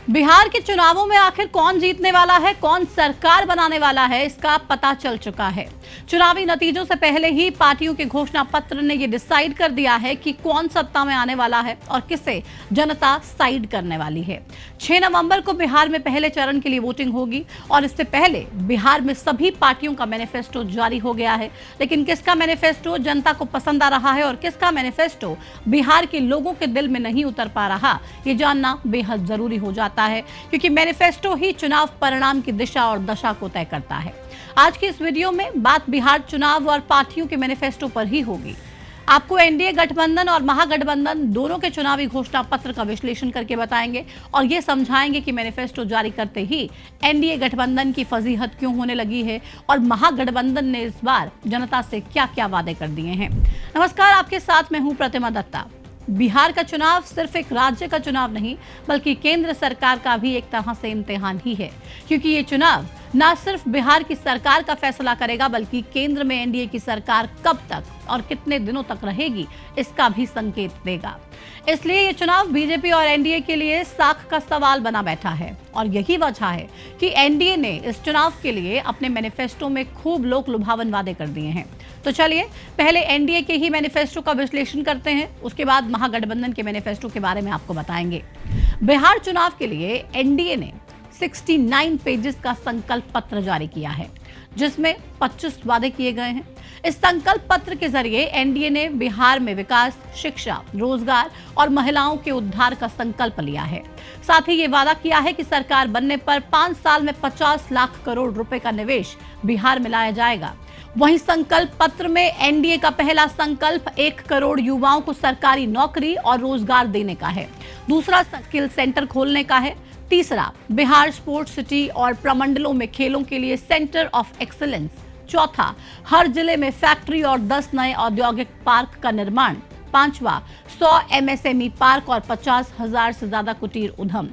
बिहार के चुनावों में आखिर कौन जीतने वाला है, कौन सरकार बनाने वाला है, इसका पता चल चुका है। चुनावी नतीजों से पहले ही पार्टियों के घोषणा पत्र ने यह डिसाइड कर दिया है कि कौन सत्ता में आने वाला है और किसे जनता साइड करने वाली है। 6 नवंबर को बिहार में पहले चरण के लिए वोटिंग होगी और इससे पहले बिहार में सभी पार्टियों का मैनिफेस्टो जारी हो गया है। लेकिन किसका मैनिफेस्टो जनता को पसंद आ रहा है और किसका मैनिफेस्टो बिहार के लोगों के दिल में नहीं उतर पा रहा, ये जानना बेहद जरूरी हो जाता है, क्योंकि मैनिफेस्टो ही चुनाव परिणाम की दिशा और दशा को तय करता है। आज की इस वीडियो में बात बिहार चुनाव और पार्टियों के मैनिफेस्टो पर ही होगी। आपको एनडीए गठबंधन और महागठबंधन दोनों के चुनावी घोषणा पत्र का विश्लेषण करके बताएंगे और ये समझाएंगे कि मैनिफेस्टो जारी करते ही एनडीए गठबंधन की फजीहत क्यों होने लगी है और महागठबंधन ने इस बार जनता से क्या क्या वादे कर दिए हैं। नमस्कार, आपके साथ मैं हूं प्रतिमा दत्ता। बिहार का चुनाव सिर्फ एक राज्य का चुनाव नहीं, बल्कि केंद्र सरकार का भी एक तरह से इम्तिहान ही है, क्योंकि ये चुनाव न सिर्फ बिहार की सरकार का फैसला करेगा, बल्कि केंद्र में एनडीए की सरकार कब तक और कितने दिनों तक रहेगी, इसका भी संकेत देगा। इसलिए ये चुनाव बीजेपी और एनडीए के लिए साख का सवाल बना बैठा है और यही वजह है कि एनडीए ने इस चुनाव के लिए अपने मैनिफेस्टो में खूब लोक लुभावन वादे कर दिए हैं। तो चलिए पहले एनडीए के ही मैनिफेस्टो का विश्लेषण करते हैं, उसके बाद महागठबंधन के मैनिफेस्टो के बारे में आपको बताएंगे। बिहार चुनाव के लिए एनडीए ने 69 पेजेस का संकल्प पत्र जारी किया है, जिसमें 25 वादे किए गए हैं। इस संकल्प पत्र के जरिए एनडीए ने बिहार में विकास, शिक्षा, रोजगार और महिलाओं के उद्धार का संकल्प लिया है। साथ ही ये वादा किया है कि सरकार बनने पर 5 साल में 50 लाख करोड़ रुपए का निवेश बिहार में लाया जाएगा। वहीं संकल्प पत्र में एनडीए का पहला संकल्प 1 करोड़ युवाओं को सरकारी नौकरी और रोजगार देने का है। दूसरा, स्किल सेंटर खोलने का है। तीसरा, बिहार स्पोर्ट्स सिटी और प्रमंडलों में खेलों के लिए सेंटर ऑफ एक्सीलेंस। चौथा, हर जिले में फैक्ट्री और 10 नए औद्योगिक पार्क का निर्माण। पांचवा, 100 एमएसएमई पार्क और 50,000 से ज्यादा कुटीर उद्यम।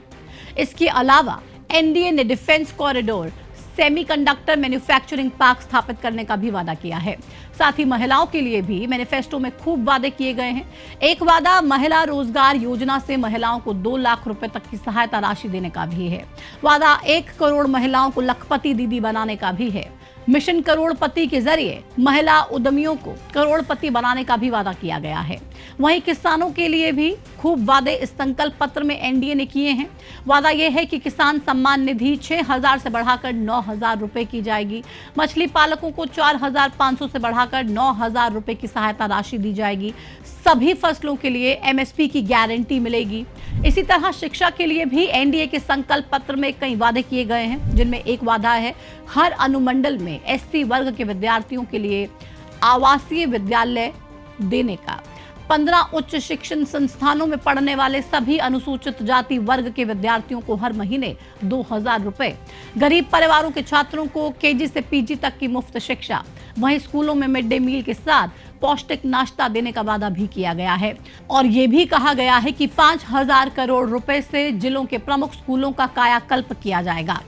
इसके अलावा एनडीए ने defence corridor, semiconductor manufacturing park स्थापित करने का भी वादा किया है। साथ ही महिलाओं के लिए भी मैनिफेस्टो में खूब वादे किए गए हैं। एक वादा महिला रोजगार योजना से महिलाओं को 2 लाख रुपए तक की सहायता राशि देने का भी है। वादा 1 करोड़ महिलाओं को लखपति दीदी बनाने का भी है। मिशन करोड़पति के जरिए महिला उद्यमियों को करोड़पति बनाने का भी वादा किया गया है। वहीं किसानों के लिए भी खूब वादे इस संकल्प पत्र में एनडीए ने किए हैं। वादा यह है कि किसान सम्मान निधि 6,000 से बढ़ाकर 9,000 रुपए की जाएगी। मछली पालकों को 4,500 से बढ़ाकर 9,000 रुपए की सहायता राशि दी जाएगी। सभी फसलों के लिए एमएसपी की गारंटी मिलेगी। इसी तरह शिक्षा के लिए भी एनडीए के संकल्प पत्र में कई वादे किए गए हैं, जिनमें एक वादा है हर अनुमंडल में एससी वर्ग के विद्यार्थियों के लिए आवासीय विद्यालय देने का। 15 उच्च शिक्षण संस्थानों में पढ़ने वाले सभी अनुसूचित जाति वर्ग के विद्यार्थियों को हर महीने 2,000 रुपए। गरीब परिवारों के छात्रों को केजी से पीजी तक की मुफ्त शिक्षा। वहीं स्कूलों में मिड डे मील के साथ पौष्टिक नाश्ता देने का वादा भी किया गया है और ये भी कहा गया है कि 5,000 करोड़ रुपए से जिलों के प्रमुख स्कूलों का कायाकल्प किया जाएगा।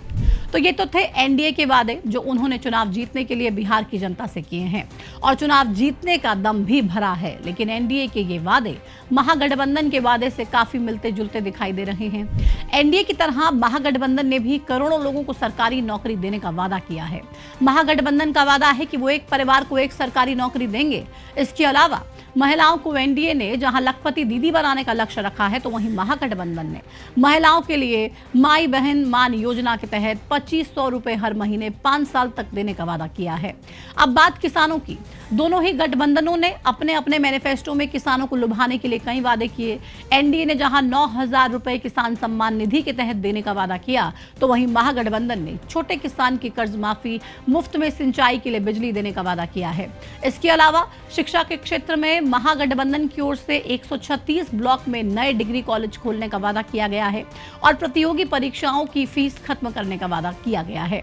तो ये तो थे एनडीए के वादे, जो उन्होंने चुनाव जीतने के लिए बिहार की जनता से किए हैं और चुनाव जीतने का दम भी भरा है। लेकिन एनडीए के ये वादे महागठबंधन के वादे से काफी मिलते जुलते दिखाई दे रहे हैं। एनडीए की तरह महागठबंधन ने भी करोड़ों लोगों को सरकारी नौकरी देने का वादा किया है। महागठबंधन का वादा है कि वो एक परिवार को एक सरकारी नौकरी देंगे। इसके अलावा महिलाओं को एनडीए ने जहां लखपति दीदी बनाने का लक्ष्य रखा है, तो वहीं महागठबंधन ने महिलाओं के लिए माई बहन मान योजना के तहत 2,500 रुपए हर महीने 5 साल तक देने का वादा किया है। अब बात किसानों की। दोनों ही गठबंधनों ने अपने अपने मैनिफेस्टो में किसानों को लुभाने के लिए कई वादे किए। एनडीए ने जहां 9,000 रुपए किसान सम्मान निधि के तहत देने का वादा किया, तो वहीं महागठबंधन ने छोटे किसान की कर्ज माफी, मुफ्त में सिंचाई के लिए बिजली देने का वादा किया है। इसके अलावा शिक्षा के क्षेत्र में महागठबंधन की ओर से 136 ब्लॉक में नए डिग्री कॉलेज खोलने का वादा किया गया है और प्रतियोगी परीक्षाओं की फीस खत्म करने का वादा किया गया है।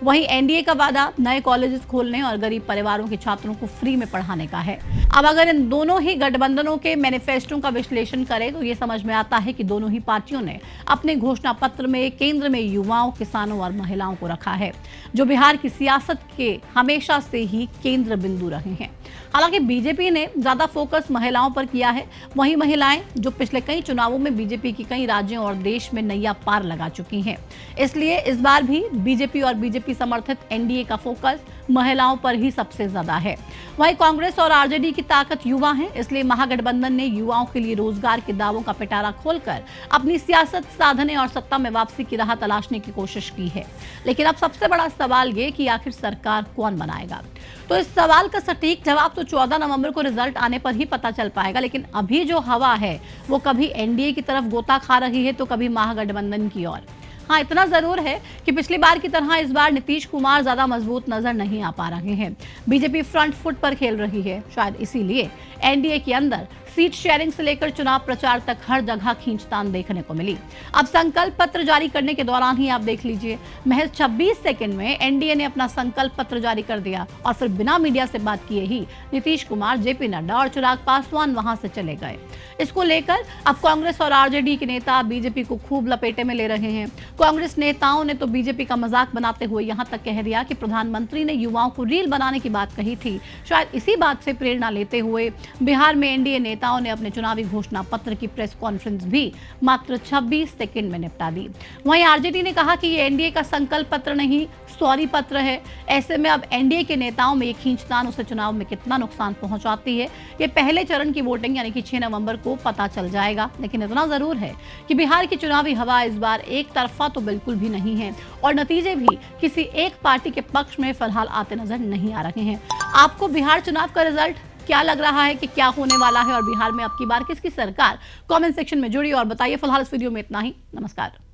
वहीं एनडीए का वादा नए कॉलेजेस खोलने और गरीब परिवारों के छात्रों को फ्री में पढ़ाने का है। अब अगर इन दोनों ही गठबंधनों के मैनिफेस्टो का विश्लेषण करें, तो ये समझ में आता है कि दोनों ही पार्टियों ने अपने घोषणा पत्र में केंद्र में युवाओं, किसानों और महिलाओं को रखा है, जो बिहार की सियासत के हमेशा से ही केंद्र बिंदु रहे हैं। हालांकि बीजेपी ने ज्यादा फोकस महिलाओं पर किया है। वहीं महिलाएं जो पिछले कई चुनावों में बीजेपी की कई राज्यों और देश में नैया पार लगा चुकी हैं, इसलिए इस बार भी बीजेपी और बीजेपी समर्थित एनडीए का फोकस महिलाओं पर ही सबसे ज्यादा है। वहीं कांग्रेस और आरजेडी की ताकत युवा है, इसलिए महागठबंधन ने युवाओं के लिए रोजगार के दावों का पिटारा खोलकर अपनी सियासत साधने और सत्ता में वापसी की राह तलाशने की कोशिश की है। लेकिन अब सबसे बड़ा सवाल ये कि आखिर सरकार कौन बनाएगा। तो इस सवाल का सटीक जवाब तो 14 नवंबर को रिजल्ट आने पर ही पता चल पाएगा। लेकिन अभी जो हवा है वो कभी एनडीए की तरफ गोता खा रही है तो कभी महागठबंधन की ओर। हाँ, इतना जरूर है कि पिछली बार की तरह इस बार नीतीश कुमार ज्यादा मजबूत नजर नहीं आ पा रहे हैं। बीजेपी फ्रंट फुट पर खेल रही है, शायद इसीलिए एनडीए के अंदर सीट शेयरिंग से लेकर चुनाव प्रचार तक हर जगह खींचतान देखने को मिली। अब संकल्प पत्र जारी करने के दौरान ही आप देख लीजिए, महज 26 सेकंड में एनडीए ने अपना संकल्प पत्र जारी कर दिया और फिर बिना मीडिया से बात किए ही नीतीश कुमार, जेपी नड्डा और चिराग पासवान वहां से चले गए। इसको लेकर अब कांग्रेस और आरजेडी के नेता बीजेपी को खूब लपेटे में ले रहे हैं। कांग्रेस नेताओं ने तो बीजेपी का मजाक बनाते हुए यहां तक कह दिया कि प्रधानमंत्री ने युवाओं को रील बनाने की बात कही थी। शायद इसी बात से प्रेरणा लेते हुए बिहार में एनडीए नेताओं ने अपने चुनावी घोषणा पत्र की प्रेस कॉन्फ्रेंस भी मात्र 26 सेकंड में निपटा दी। वहीं आरजेडी ने कहा कि ये एनडीए का संकल्प पत्र नहीं, सॉरी पत्र है। ऐसे में अब एनडीए के नेताओं में ये खींचतान उसे चुनाव में कितना नुकसान पहुंचाती है, ये पहले चरण की वोटिंग यानी कि 6 नवंबर को पता चल जाएगा। लेकिन इतना जरूर है कि बिहार की चुनावी हवा इस बार एक तरफा तो बिल्कुल भी नहीं है और नतीजे भी किसी एक पार्टी के पक्ष में फिलहाल आते नजर नहीं आ रहे हैं। आपको बिहार चुनाव का रिजल्ट क्या लग रहा है कि क्या होने वाला है और बिहार में अब की बार किसकी सरकार? कमेंट सेक्शन में जुड़िए और बताइए। फिलहाल इस वीडियो में इतना ही। नमस्कार।